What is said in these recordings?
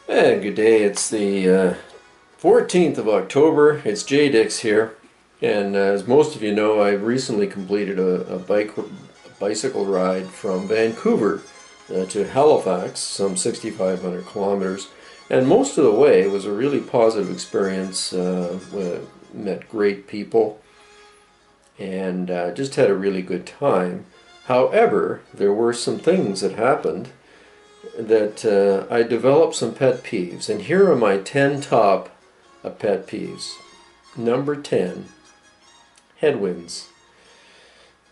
Hey, good day. It's the 14th of October. It's J Dix here. And as most of you know, I recently completed a bicycle ride from Vancouver to Halifax, some 6,500 kilometers. And most of the way was a really positive experience. Met great people and just had a really good time. However, there were some things that happened that I developed some pet peeves, and here are my 10 top pet peeves. Number 10, headwinds.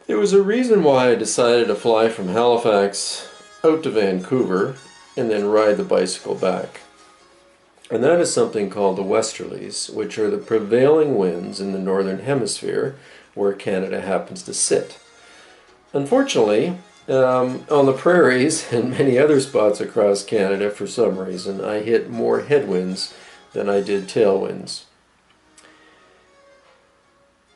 There was a reason why I decided to fly from Halifax out to Vancouver and then ride the bicycle back. And that is something called the westerlies, which are the prevailing winds in the northern hemisphere where Canada happens to sit. Unfortunately, on the prairies and many other spots across Canada, for some reason, I hit more headwinds than I did tailwinds.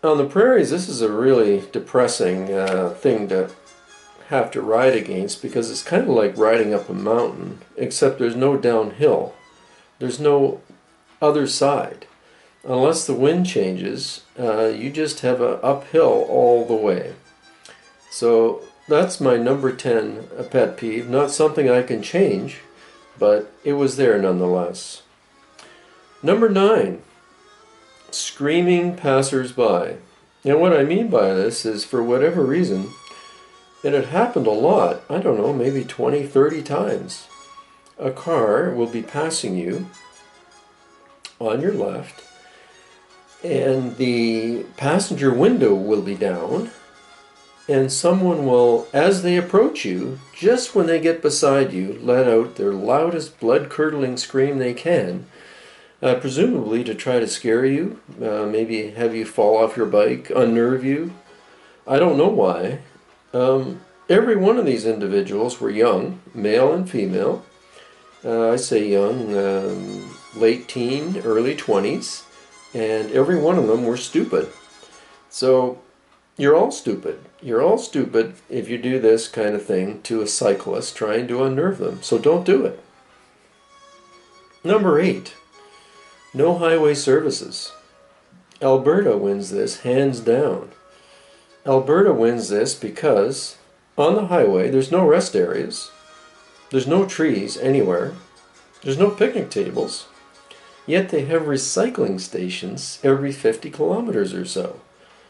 On the prairies, this is a really depressing thing to have to ride against because it's kind of like riding up a mountain, except there's no downhill. There's no other side. Unless the wind changes, you just have an uphill all the way. So that's my number 10 pet peeve. Not something I can change, but it was there nonetheless. Number 9, screaming passers-by. And what I mean by this is, for whatever reason, and it happened a lot, I don't know, maybe 20, 30 times. A car will be passing you on your left, and the passenger window will be down, and someone will, as they approach you, just when they get beside you, let out their loudest blood-curdling scream they can, presumably to try to scare you, maybe have you fall off your bike, unnerve you. I don't know why. Every one of these individuals were young, male and female. I say young, late teen, early 20s, and every one of them were stupid. So you're all stupid. You're all stupid if you do this kind of thing to a cyclist trying to unnerve them. So don't do it. Number 8, no highway services. Alberta wins this hands down. Alberta wins this because on the highway there's no rest areas. There's no trees anywhere. There's no picnic tables. Yet they have recycling stations every 50 kilometers or so.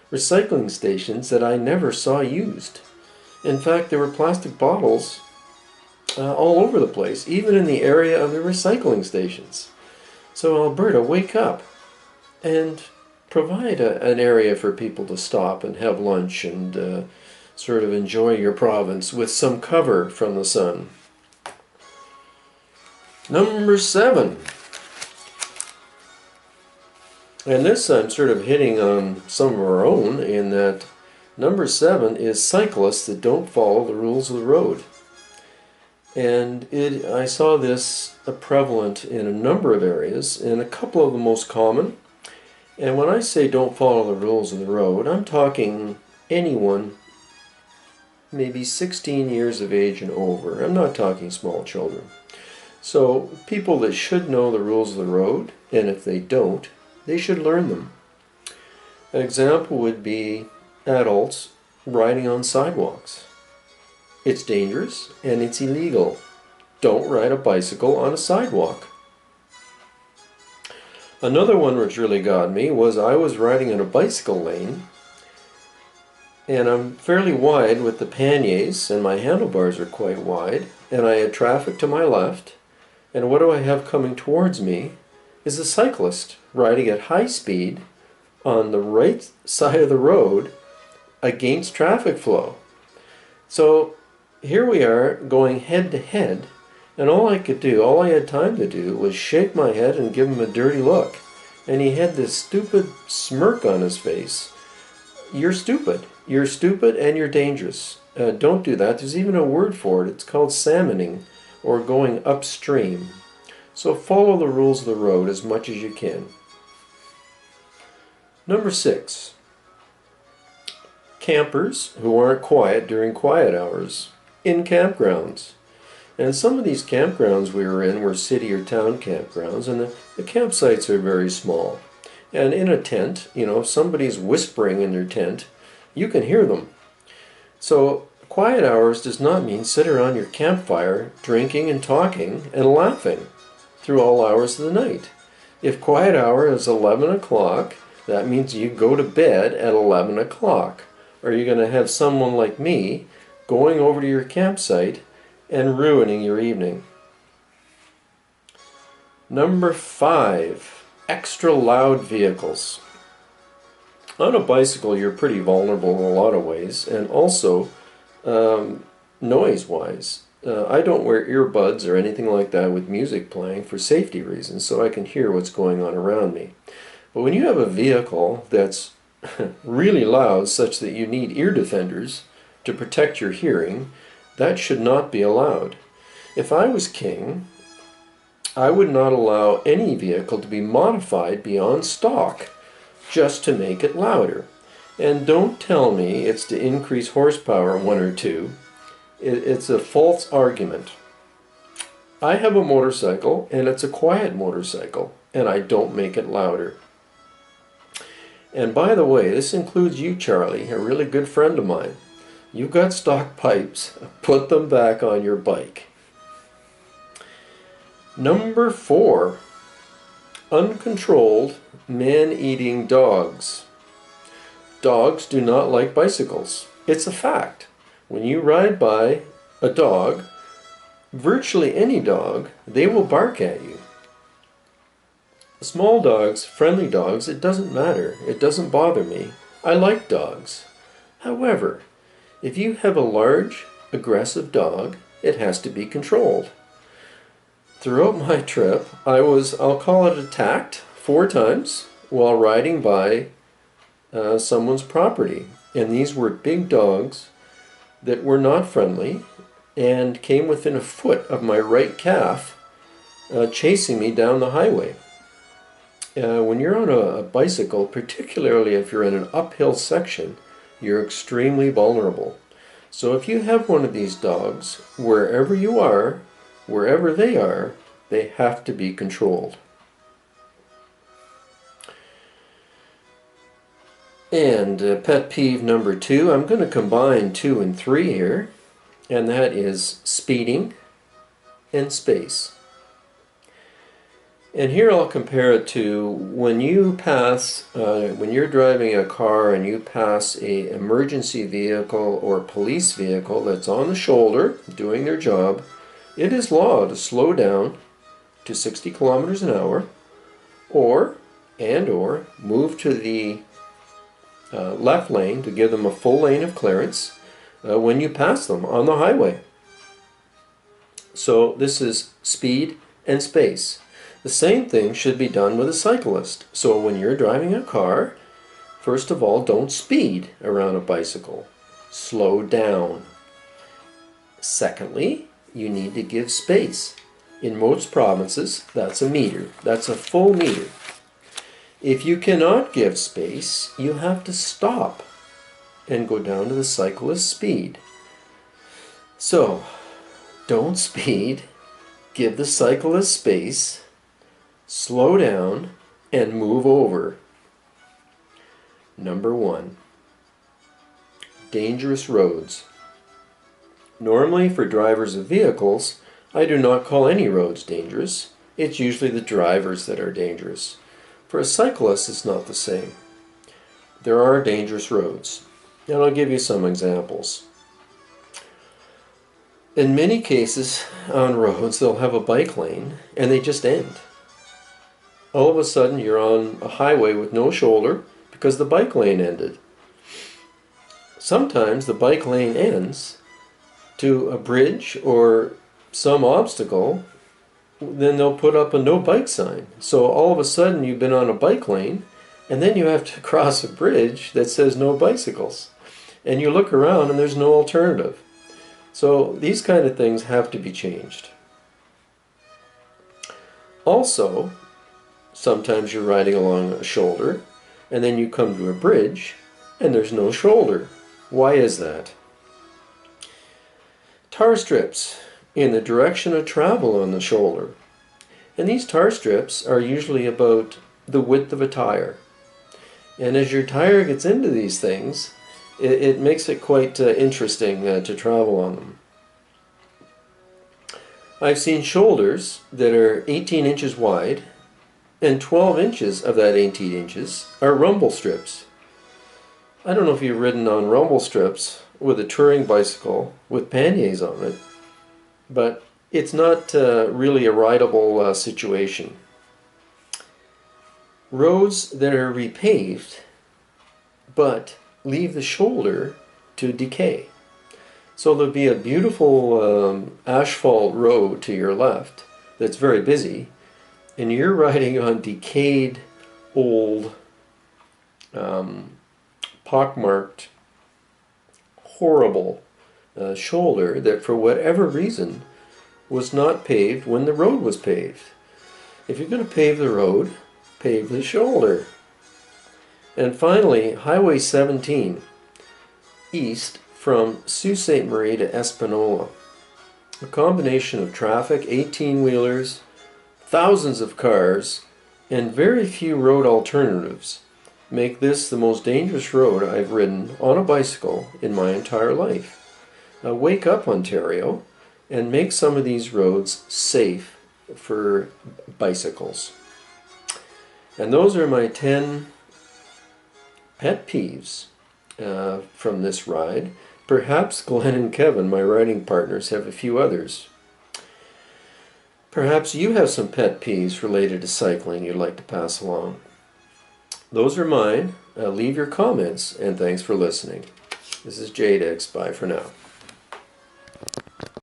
Recycling stations that I never saw used. In fact, there were plastic bottles all over the place, even in the area of the recycling stations. So Alberta, wake up and provide an area for people to stop and have lunch and sort of enjoy your province with some cover from the sun. Number 7. And this I'm sort of hitting on some of our own, in that number 7 is cyclists that don't follow the rules of the road. And I saw this prevalent in a number of areas, and a couple of the most common. And when I say don't follow the rules of the road, I'm talking anyone maybe 16 years of age and over. I'm not talking small children. So people that should know the rules of the road, and if they don't, they should learn them. An example would be adults riding on sidewalks. It's dangerous and it's illegal. Don't ride a bicycle on a sidewalk. Another one which really got me was I was riding in a bicycle lane, and I'm fairly wide with the panniers, and my handlebars are quite wide, and I had traffic to my left, and what do I have coming towards me is a cyclist riding at high speed on the right side of the road against traffic flow. So here we are going head to head, and all I had time to do was shake my head and give him a dirty look. And he had this stupid smirk on his face. You're stupid. You're stupid and you're dangerous. Don't do that. There's even a word for it. It's called salmoning, or going upstream. So follow the rules of the road as much as you can. Number 6, campers who aren't quiet during quiet hours in campgrounds. And some of these campgrounds we were in were city or town campgrounds, and the campsites are very small. And in a tent, if somebody's whispering in their tent, you can hear them. So quiet hours does not mean sit around your campfire drinking and talking and laughing through all hours of the night. If quiet hour is 11 o'clock, that means you go to bed at 11 o'clock. Or you're going to have someone like me going over to your campsite and ruining your evening. Number 5, extra loud vehicles. On a bicycle, you're pretty vulnerable in a lot of ways, and also noise-wise. I don't wear earbuds or anything like that with music playing for safety reasons, so I can hear what's going on around me. But when you have a vehicle that's really loud, such that you need ear defenders to protect your hearing, that should not be allowed. If I was king, I would not allow any vehicle to be modified beyond stock just to make it louder. And don't tell me it's to increase horsepower 1 or 2. It's a false argument. I have a motorcycle, and it's a quiet motorcycle, and I don't make it louder. And by the way, this includes you, Charlie, a really good friend of mine. You've got stock pipes. Put them back on your bike. Number 4, uncontrolled man-eating dogs. Dogs do not like bicycles. It's a fact. When you ride by a dog, virtually any dog, they will bark at you. Small dogs, friendly dogs, it doesn't matter. It doesn't bother me. I like dogs. However, if you have a large, aggressive dog, it has to be controlled. Throughout my trip, I'll call it attacked 4 times while riding by someone's property. And these were big dogs that were not friendly and came within a foot of my right calf, chasing me down the highway. When you're on a bicycle, particularly if you're in an uphill section, you're extremely vulnerable. So if you have one of these dogs, wherever you are, wherever they are, they have to be controlled. And pet peeve number 2, I'm going to combine 2 and 3 here, and that is speeding and space. And here I'll compare it to when you pass, when you're driving a car and you pass an emergency vehicle or police vehicle that's on the shoulder doing their job, it is law to slow down to 60 kilometers an hour or move to the left lane to give them a full lane of clearance when you pass them on the highway. So this is speed and space. The same thing should be done with a cyclist. So when you're driving a car, first of all, don't speed around a bicycle. Slow down. Secondly, you need to give space. In most provinces, that's a meter. That's a full meter. If you cannot give space, you have to stop and go down to the cyclist's speed. So, don't speed, give the cyclist space, slow down, and move over. Number 1, dangerous roads. Normally, for drivers of vehicles, I do not call any roads dangerous. It's usually the drivers that are dangerous. For a cyclist, it's not the same. There are dangerous roads, and I'll give you some examples. In many cases on roads, they'll have a bike lane, and they just end. All of a sudden, you're on a highway with no shoulder because the bike lane ended. Sometimes the bike lane ends to a bridge or some obstacle, then they'll put up a no bike sign. So all of a sudden you've been on a bike lane, and then you have to cross a bridge that says no bicycles. And you look around and there's no alternative. So these kind of things have to be changed. Also, sometimes you're riding along a shoulder, and then you come to a bridge, and there's no shoulder. Why is that? Tar strips. in the direction of travel on the shoulder. And these tar strips are usually about the width of a tire. And as your tire gets into these things, it makes it quite interesting to travel on them. I've seen shoulders that are 18 inches wide, and 12 inches of that 18 inches are rumble strips. I don't know if you've ridden on rumble strips with a touring bicycle with panniers on it, but it's not really a rideable situation. Roads that are repaved but leave the shoulder to decay. So there'll be a beautiful asphalt road to your left that's very busy, and you're riding on decayed, old, pockmarked, horrible shoulder that for whatever reason was not paved when the road was paved. If you're going to pave the road, pave the shoulder. And finally, Highway 17, east from Sault Ste. Marie to Espanola. A combination of traffic, 18-wheelers, thousands of cars, and very few road alternatives make this the most dangerous road I've ridden on a bicycle in my entire life. Wake up, Ontario, and make some of these roads safe for bicycles. And those are my 10 pet peeves from this ride. Perhaps Glenn and Kevin, my riding partners, have a few others. Perhaps you have some pet peeves related to cycling you'd like to pass along. Those are mine. Leave your comments, and thanks for listening. This is Jadex. Bye for now.